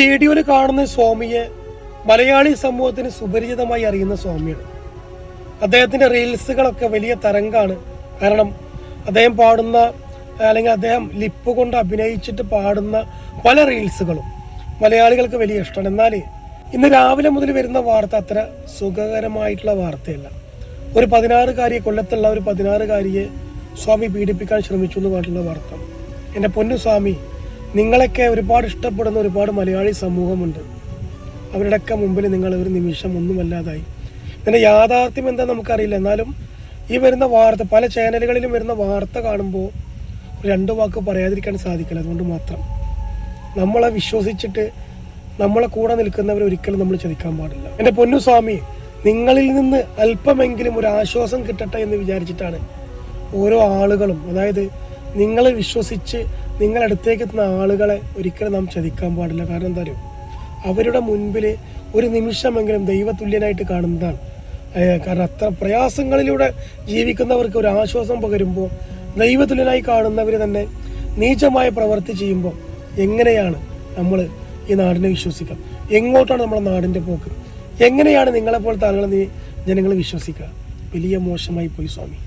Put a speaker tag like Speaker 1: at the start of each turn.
Speaker 1: വീഡിയോയിൽ കാണുന്ന സ്വാമിയെ മലയാളി സമൂഹത്തിന് സുപരിചിതമായി അറിയുന്ന സ്വാമിയാണ്. അദ്ദേഹത്തിന്റെ റീൽസുകളൊക്കെ വലിയ തരംഗാണ്. കാരണം അദ്ദേഹം പാടുന്ന അല്ലെങ്കിൽ അദ്ദേഹം ലിപ്പ് കൊണ്ട് അഭിനയിച്ചിട്ട് പാടുന്ന പല റീൽസുകളും മലയാളികൾക്ക് വലിയ ഇഷ്ടമാണ്. എന്നാൽ ഇന്ന് രാവിലെ മുതൽ വരുന്ന വാർത്ത അത്ര സുഖകരമായിട്ടുള്ള വാർത്തയല്ല. ഒരു 16-കാരിയെ കൊല്ലത്തുള്ള ഒരു 16-കാരിയെ സ്വാമി പീഡിപ്പിക്കാൻ ശ്രമിച്ചു എന്ന് പറഞ്ഞിട്ടുള്ള വാർത്ത. എൻ്റെ പൊന്നു സ്വാമി, നിങ്ങളൊക്കെ ഒരുപാട് ഇഷ്ടപ്പെടുന്ന ഒരുപാട് മലയാളി സമൂഹമുണ്ട്. അവരുടെയൊക്കെ മുമ്പിൽ നിങ്ങൾ ഒരു നിമിഷം ഒന്നുമല്ലാതായി. ഇതിൻ്റെ യാഥാർത്ഥ്യം എന്താ നമുക്കറിയില്ല. എന്നാലും ഈ വരുന്ന വാർത്ത, പല ചാനലുകളിലും വരുന്ന വാർത്ത കാണുമ്പോൾ രണ്ടു വാക്ക് പറയാതിരിക്കാൻ സാധിക്കില്ല. അതുകൊണ്ട് മാത്രം നമ്മളെ വിശ്വസിച്ചിട്ട് നമ്മളെ കൂടെ നിൽക്കുന്നവരെ ഒരിക്കലും നമ്മൾ ചതിക്കാൻ പാടില്ല. എൻ്റെ പൊന്നു സ്വാമി, നിങ്ങളിൽ നിന്ന് അല്പമെങ്കിലും ഒരു ആശ്വാസം കിട്ടട്ടെ എന്ന് വിചാരിച്ചിട്ടാണ് ഓരോ ആളുകളും, അതായത് നിങ്ങളെ വിശ്വസിച്ച് നിങ്ങളടുത്തേക്ക് എത്തുന്ന ആളുകളെ ഒരിക്കലും നാം ചതിക്കാൻ പാടില്ല. കാരണം എന്താ പറയുക, അവരുടെ മുൻപിൽ ഒരു നിമിഷമെങ്കിലും ദൈവതുല്യനായിട്ട് കാണുന്നതാണ്. കാരണം അത്ര പ്രയാസങ്ങളിലൂടെ ജീവിക്കുന്നവർക്ക് ഒരു ആശ്വാസം പകരുമ്പോൾ ദൈവതുല്യനായി കാണുന്നവർ തന്നെ നീചമായ പ്രവൃത്തി ചെയ്യുമ്പോൾ എങ്ങനെയാണ് നമ്മൾ ഈ നാടിനെ വിശ്വസിക്കുക? എങ്ങോട്ടാണ് നമ്മുടെ നാടിൻ്റെ പോക്ക്? എങ്ങനെയാണ് നിങ്ങളെപ്പോലത്തെ ആളുകളെ ജനങ്ങൾ വിശ്വസിക്കുക? വലിയ മോശമായി പോയി സ്വാമി.